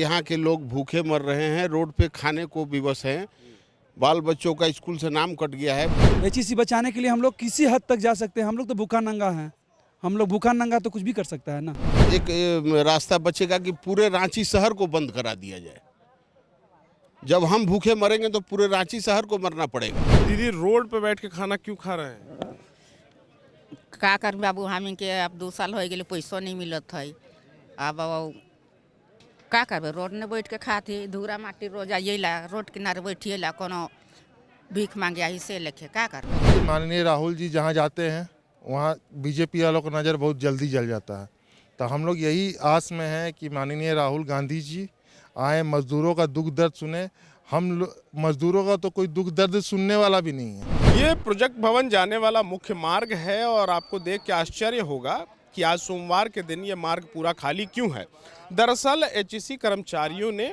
यहाँ के लोग भूखे मर रहे हैं, रोड पे खाने को विवश हैं, बाल बच्चों का स्कूल से नाम कट गया है। एचईसी बचाने के लिए हम लोग किसी हद तक जा सकते हैं। हम लोग तो भूखा नंगा हैं, हम लोग भूखा नंगा तो कुछ भी कर सकता है ना। एक रास्ता बचेगा कि पूरे रांची शहर को बंद करा दिया जाए। जब हम भूखे मरेंगे तो पूरे रांची शहर को मरना पड़ेगा। दीदी रोड पे बैठ के खाना क्यों खा रहे हैं? का कर बाबू हमी के अब 2 साल हो गए पैसो नहीं मिलत है। अब का करबे, रोड में बैठ के खाते धूरा माटी रोज आइला रोड किनारे बैठिएला कोनो भीख मांगे आई से लेके का कर। माननीय राहुल जी जहाँ जाते हैं वहाँ बीजेपी वालों का नज़र बहुत जल्दी जल जाता है। तो हम लोग यही आस में हैं कि माननीय राहुल गांधी जी आए, मजदूरों का दुख दर्द सुने। मजदूरों का तो कोई दुख दर्द सुनने वाला भी नहीं है। ये प्रोजेक्ट भवन जाने वाला मुख्य मार्ग है और आपको देख के आश्चर्य होगा कि आज सोमवार के दिन ये मार्ग पूरा खाली क्यों है। दरअसल एचईसी कर्मचारियों ने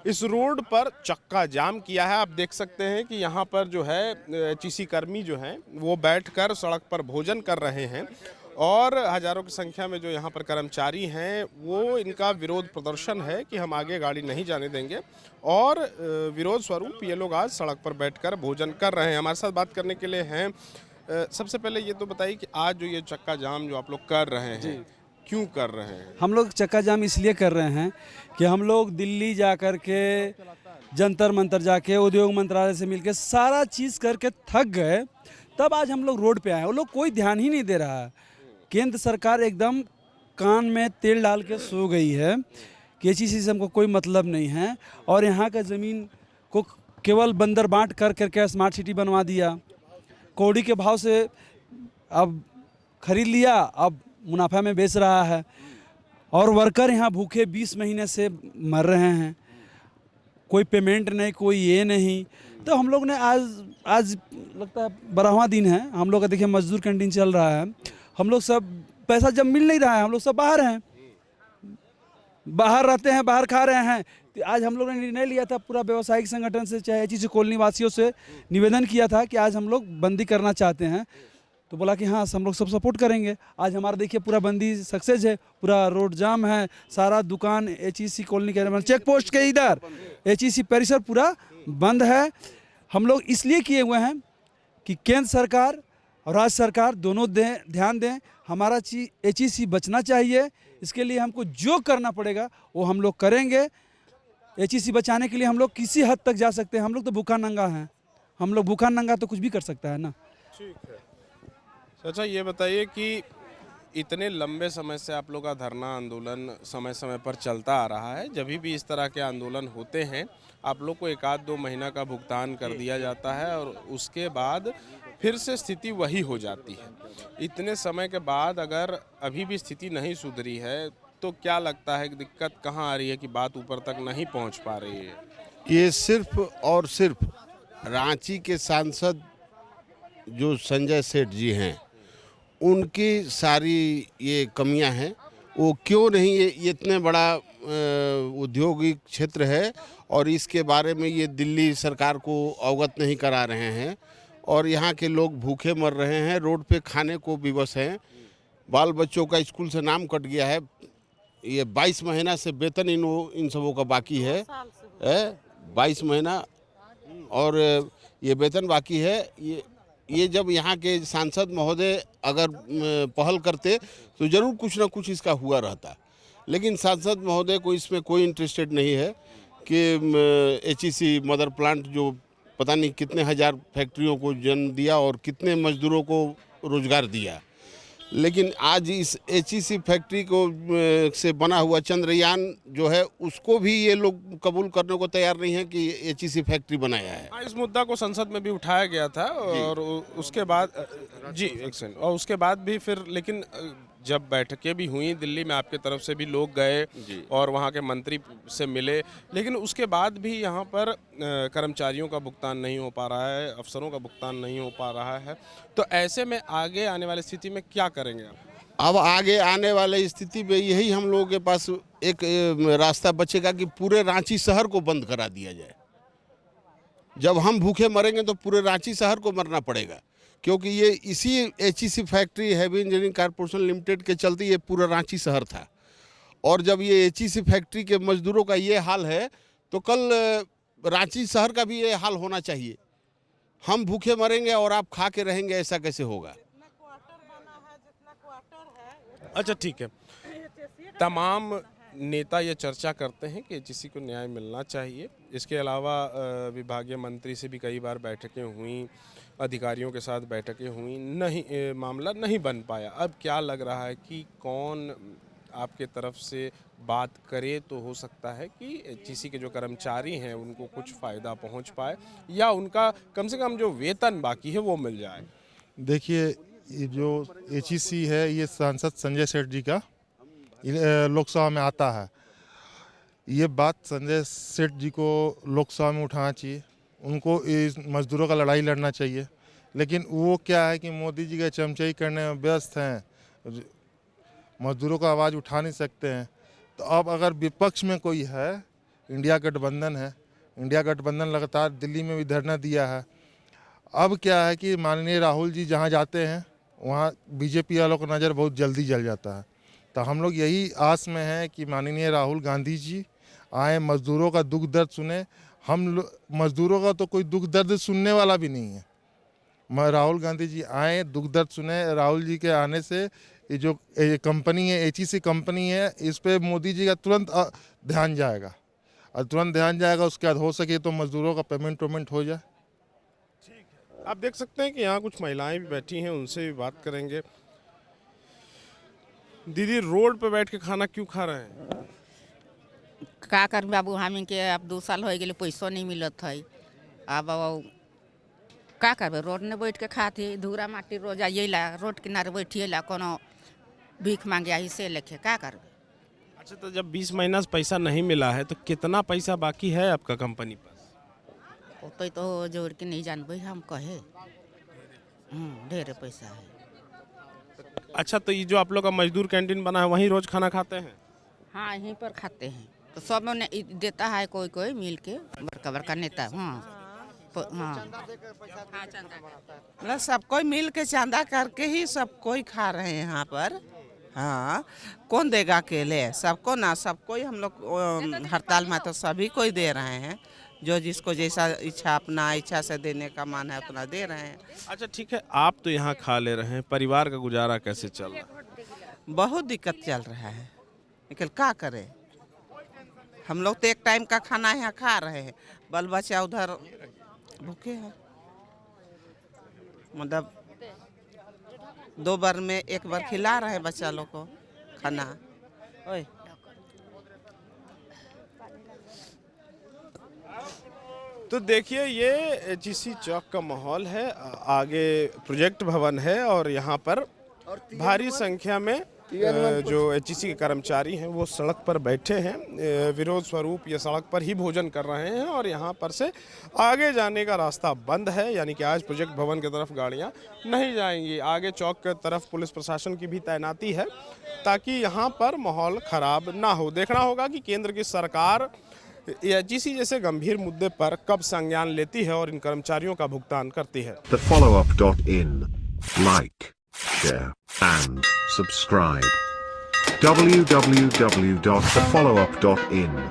इस रोड पर चक्का जाम किया है। आप देख सकते हैं कि यहाँ पर जो है एचईसी कर्मी जो हैं वो बैठकर सड़क पर भोजन कर रहे हैं और हजारों की संख्या में जो यहाँ पर कर्मचारी हैं वो इनका विरोध प्रदर्शन है कि हम आगे गाड़ी नहीं जाने देंगे और विरोध स्वरूप ये लोग आज सड़क पर बैठकर भोजन कर रहे हैं। हमारे साथ बात करने के लिए हैं। सबसे पहले ये तो बताइए कि आज जो ये चक्का जाम जो आप लोग कर रहे हैं क्यों कर रहे हैं? हम लोग चक्का जाम इसलिए कर रहे हैं कि हम लोग दिल्ली जा कर के जंतर मंतर जाके उद्योग मंत्रालय से मिलके सारा चीज़ करके थक गए, तब आज हम लोग रोड पे आए। वो लोग कोई ध्यान ही नहीं दे रहा है। केंद्र सरकार एकदम कान में तेल डाल के सो गई है कि एचईसी से हमको कोई मतलब नहीं है और यहाँ का ज़मीन को केवल बंदर बांट कर करके स्मार्ट सिटी बनवा दिया। कौड़ी के भाव से अब खरीद लिया, अब मुनाफा में बेच रहा है और वर्कर यहाँ भूखे 20 महीने से मर रहे हैं। कोई पेमेंट नहीं, कोई ये नहीं। तो हम लोग ने आज लगता है 12वां दिन है। हम लोग का देखिए मजदूर कैंटीन चल रहा है। हम लोग सब पैसा जब मिल नहीं रहा है, हम लोग सब बाहर हैं, बाहर रहते हैं, बाहर खा रहे हैं। तो आज हम लोगों ने निर्णय लिया था पूरा व्यावसायिक संगठन से, चाहे एचईसी कॉलोनी वासियों से निवेदन किया था कि आज हम लोग बंदी करना चाहते हैं। तो बोला कि हाँ हम लोग सब सपोर्ट करेंगे। आज हमारा देखिए पूरा बंदी सक्सेस है, पूरा रोड जाम है, सारा दुकान एचईसी कॉलोनी के चेक पोस्ट के इधर एचईसी परिसर पूरा बंद है। हम लोग इसलिए किए हुए हैं कि केंद्र सरकार और राज्य सरकार दोनों ध्यान दें। हमारा एचईसी बचना चाहिए, इसके लिए हमको जो करना पड़ेगा वो हम लोग करेंगे। एचईसी बचाने के लिए हम लोग किसी हद तक जा सकते हैं। हम लोग तो भूखा नंगा हैं, हम लोग भूखा नंगा तो कुछ भी कर सकता है ना। ठीक है। अच्छा ये बताइए कि इतने लंबे समय से आप लोग का धरना आंदोलन समय समय पर चलता आ रहा है। जब भी इस तरह के आंदोलन होते हैं आप लोग को 1-2 महीना का भुगतान कर दिया जाता है और उसके बाद फिर से स्थिति वही हो जाती है। इतने समय के बाद अगर अभी भी स्थिति नहीं सुधरी है तो क्या लगता है कि दिक्कत कहाँ आ रही है कि बात ऊपर तक नहीं पहुँच पा रही है? ये सिर्फ और सिर्फ रांची के सांसद जो संजय सेठ जी हैं उनकी सारी ये कमियां हैं। वो क्यों नहीं, ये इतने बड़ा औद्योगिक क्षेत्र है और इसके बारे में ये दिल्ली सरकार को अवगत नहीं करा रहे हैं और यहाँ के लोग भूखे मर रहे हैं, रोड पे खाने को विवश हैं, बाल बच्चों का स्कूल से नाम कट गया है। ये 22 महीना से वेतन इन सबों का बाकी है, 22 महीना और ये वेतन बाकी है। ये जब यहाँ के सांसद महोदय अगर पहल करते तो ज़रूर कुछ ना कुछ इसका हुआ रहता, लेकिन सांसद महोदय को इसमें कोई इंटरेस्टेड नहीं है कि एचईसी मदर प्लांट जो पता नहीं कितने हजार फैक्ट्रियों को जन्म दिया और कितने मजदूरों को रोजगार दिया, लेकिन आज इस एचईसी फैक्ट्री को से बना हुआ चंद्रयान जो है उसको भी ये लोग कबूल करने को तैयार नहीं है कि एचईसी फैक्ट्री बनाया है। इस मुद्दा को संसद में भी उठाया गया था और उसके बाद जी एक सेकंड, और उसके बाद भी फिर लेकिन जब बैठकें भी हुई दिल्ली में, आपके तरफ से भी लोग गए और वहाँ के मंत्री से मिले, लेकिन उसके बाद भी यहाँ पर कर्मचारियों का भुगतान नहीं हो पा रहा है, अफसरों का भुगतान नहीं हो पा रहा है। तो ऐसे में आगे आने वाली स्थिति में क्या करेंगे आप? अब आगे आने वाले स्थिति में यही हम लोगों के पास एक रास्ता बचेगा कि पूरे रांची शहर को बंद करा दिया जाए। जब हम भूखे मरेंगे तो पूरे रांची शहर को मरना पड़ेगा, क्योंकि ये इसी HEC factory heavy engineering corporation limited के चलते ये पूरा रांची शहर था और जब ये एचईसी फैक्ट्री के मजदूरों का ये हाल है तो कल रांची शहर का भी ये हाल होना चाहिए। हम भूखे मरेंगे और आप खा के रहेंगे, ऐसा कैसे होगा? अच्छा ठीक है, तमाम नेता ये चर्चा करते हैं कि एचईसी को न्याय मिलना चाहिए। इसके अलावा विभागीय मंत्री से भी कई बार बैठकें हुई, अधिकारियों के साथ बैठकें हुई, नहीं मामला नहीं बन पाया। अब क्या लग रहा है कि कौन आपके तरफ से बात करे तो हो सकता है कि एचईसी के जो कर्मचारी हैं उनको कुछ फ़ायदा पहुंच पाए या उनका कम से कम जो वेतन बाकी है वो मिल जाए। देखिए, ये जो एचईसी है ये सांसद संजय सेठ जी का लोकसभा में आता है। ये बात संजय सेठ जी को लोकसभा में उठाना चाहिए, उनको इस मजदूरों का लड़ाई लड़ना चाहिए। लेकिन वो क्या है कि मोदी जी के चमचाई करने में व्यस्त हैं, मजदूरों का आवाज़ उठा नहीं सकते हैं। तो अब अगर विपक्ष में कोई है, इंडिया गठबंधन है, इंडिया गठबंधन लगातार दिल्ली में भी धरना दिया है। अब क्या है कि माननीय राहुल जी जहाँ जाते हैं वहाँ बीजेपी वालों का नज़र बहुत जल्दी जल जाता है। तो हम लोग यही आस में हैं कि माननीय राहुल गांधी जी आए, मज़दूरों का दुख दर्द सुने। मज़दूरों का तो कोई दुख दर्द सुनने वाला भी नहीं है। राहुल गांधी जी आए, दुख दर्द सुने। राहुल जी के आने से ये जो कंपनी है, एचईसी कंपनी है, इस पे मोदी जी का तुरंत ध्यान जाएगा और तुरंत ध्यान जाएगा। उसके बाद हो सके तो मज़दूरों का पेमेंट हो जाए। आप देख सकते हैं कि यहाँ कुछ महिलाएं भी बैठी हैं, उनसे भी बात करेंगे। दीदी, रोड पे बैठ के खाना क्यों खा रहे हैं? का कर बाबू, हमी के अब 2 साल हो गए पैसो नहीं मिलत है। अब का करबे, रोड में बैठ के खाते, धूरा माटी रोज आइला, रोड किनारे बैठिएला, कोनो भीख मांगे आई से लेके का करबे। अच्छा, तो जब 20 महीना से पैसा नहीं मिला है तो कितना पैसा बाकी है आपका कंपनी पास? तो जोड़ के नहीं जानबे हम कहे, ढेर पैसा है। अच्छा, तो ये जो आप लोग का मजदूर कैंटीन बना है वहीं रोज खाना खाते हैं? हाँ, यहीं पर खाते हैं। तो सब ने देता है, कोई कोई मिल के, बड़का बड़का नेता। मतलब सब कोई मिल के चंदा करके ही सब कोई खा रहे हैं यहाँ पर। हाँ, कौन देगा अकेले? सबको ना, सब कोई हम लोग हड़ताल में तो सभी कोई दे रहे हैं। जो जिसको जैसा इच्छा, अपना इच्छा से देने का मन है उतना दे रहे हैं। अच्छा ठीक है, आप तो यहाँ खा ले रहे हैं, परिवार का गुजारा कैसे चल रहा है? बहुत दिक्कत चल रहा है, लेकिन क्या करें। हम लोग तो एक टाइम का खाना यहाँ खा रहे हैं, बाल बच्चा उधर भूखे हैं। मतलब 2 बार में 1 बार खिला रहे हैं बच्चा लोग को खाना। ओए तो देखिए, ये एचईसी चौक का माहौल है। आगे प्रोजेक्ट भवन है और यहाँ पर भारी संख्या में जो एचईसी के कर्मचारी हैं वो सड़क पर बैठे हैं। विरोध स्वरूप ये सड़क पर ही भोजन कर रहे हैं और यहाँ पर से आगे जाने का रास्ता बंद है, यानी कि आज प्रोजेक्ट भवन की तरफ गाड़ियाँ नहीं जाएंगी। आगे चौक की तरफ पुलिस प्रशासन की भी तैनाती है ताकि यहाँ पर माहौल खराब ना हो। देखना होगा कि केंद्र की सरकार एचईसी जैसे गंभीर मुद्दे पर कब संज्ञान लेती है और इन कर्मचारियों का भुगतान करती है। TheFollowUp.in, like, share and subscribe. www.thefollowup.in